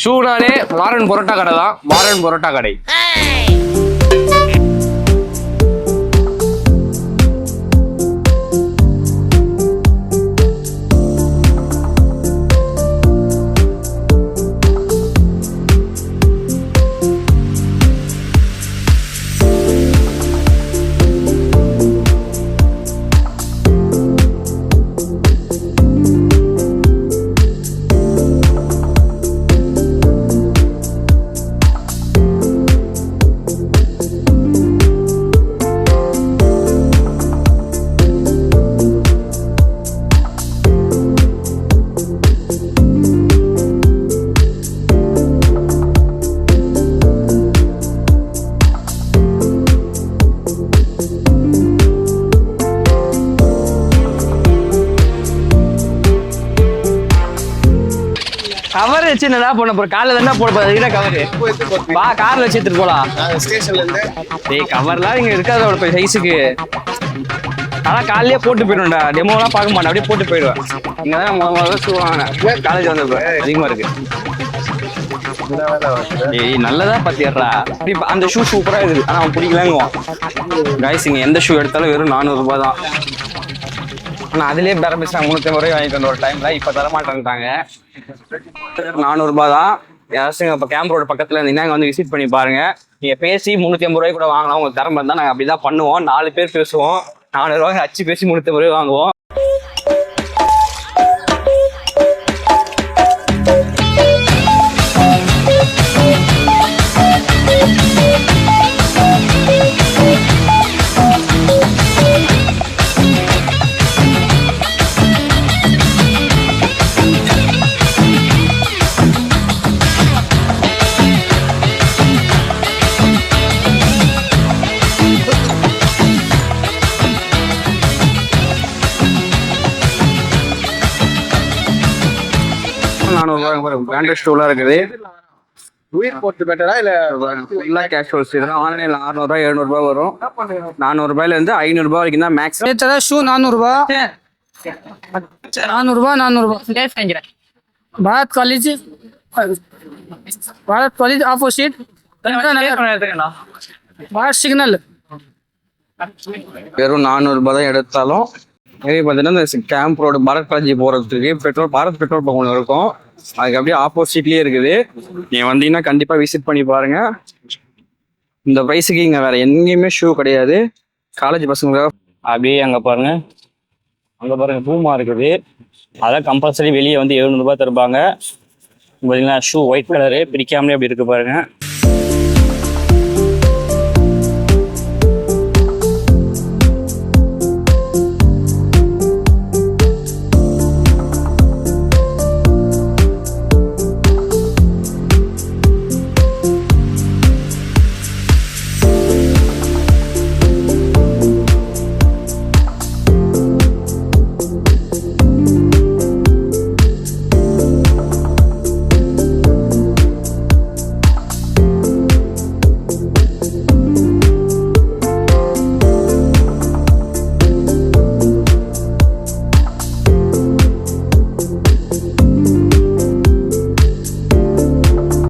ஷூனாலே மாறன் பரோட்டா கடை தான். மாறன் பரோட்டா கடை. கவர் வச்சு என்னடா போன போற காலைல தானே போட போறீங்க கவர் வா கார்ல வச்சு எடுத்துட்டு போலாம் ஸ்டேஷன்ல இருந்து. டேய் கவர்லாம் இங்க இருக்காத ஒரு சைஸுக்கு. ஆனா காலையிலே போட்டு போயிடும்டா. டெமோலாம் பார்க்க மாட்டேன், அப்படியே போட்டு போயிடுவேன். இங்க தான் முதல்ல ஷூ வாங்கினேன் காலேஜ் வந்தப்ப. அதிகமா இருக்கு. ஏய் நல்லதா பாத்தியாடா. அந்த ஷூ சூப்பரா இருக்குது. ஆனா அவன் பிடிக்கலங்குவான். கைஸ் இங்க எந்த ஷூ எடுத்தாலும் வெறும் 400 ரூபாய் தான். நான் அதுலயே பேர பேசுறாங்க 350 ரூபாய் வாங்கிட்டு வந்த ஒரு டைம்ல. இப்ப தர மாட்டேன்ட்டாங்க. 400 ரூபாய் தான். யாராச்சும் இப்போ கேம்ப் ரோடு பக்கத்துல இருந்தீங்கன்னா இங்க வந்து விசிட் பண்ணி பாருங்க. நீங்க பேசி 350 ரூபாய் கூட வாங்கலாம். உங்களுக்கு தரம் தான். நாங்க அப்படிதான் பண்ணுவோம். 4 பேர் பேசுவோம். 400 ரூபாய் அச்சு பேசி 350 ரூபாய் வாங்குவோம். பிராண்டட் ஸ்டூலா இருக்குது. உயிர் போட்டு பெட்டரா இல்ல ஃபுல்லா கேஷுவல்ஸ். இதெல்லாம் ஆன்லைன்ல 600 ரூபாய் 700 ரூபாய் வரும். 400 ரூபாயில இருந்து 500 ரூபாய் வரைக்கும் தான் மேக்ஸ். ஷூ 400 ரூபாய் 400 ரூபாய். Bharat college opposite Bharat signal. வெறும் 400 ரூபாய் தான் எடுத்தாலும் பார்த்தீங்கன்னா இந்த கேம்ப் ரோடு பாரத் காலேஜ் போறதுக்கு பாரத் பெட்ரோல் பங்க் ஒன்று இருக்கும். அதுக்கு அப்படியே ஆப்போசிட்லயே இருக்குது. நீங்க வந்தீங்கன்னா கண்டிப்பா விசிட் பண்ணி பாருங்க. இந்த பிரைஸுக்கு இங்க வேற எங்கேயுமே ஷூ கிடையாது. காலேஜ் பசங்க அப்படியே அங்க பாருங்க, பூமா இருக்குது. அதான் கம்பல்சரி வெளியே வந்து 700 ரூபாய் தருவாங்க. பார்த்தீங்கன்னா ஷூ ஒயிட் கலரு பிரிக்காமலே அப்படி இருக்கு பாருங்க.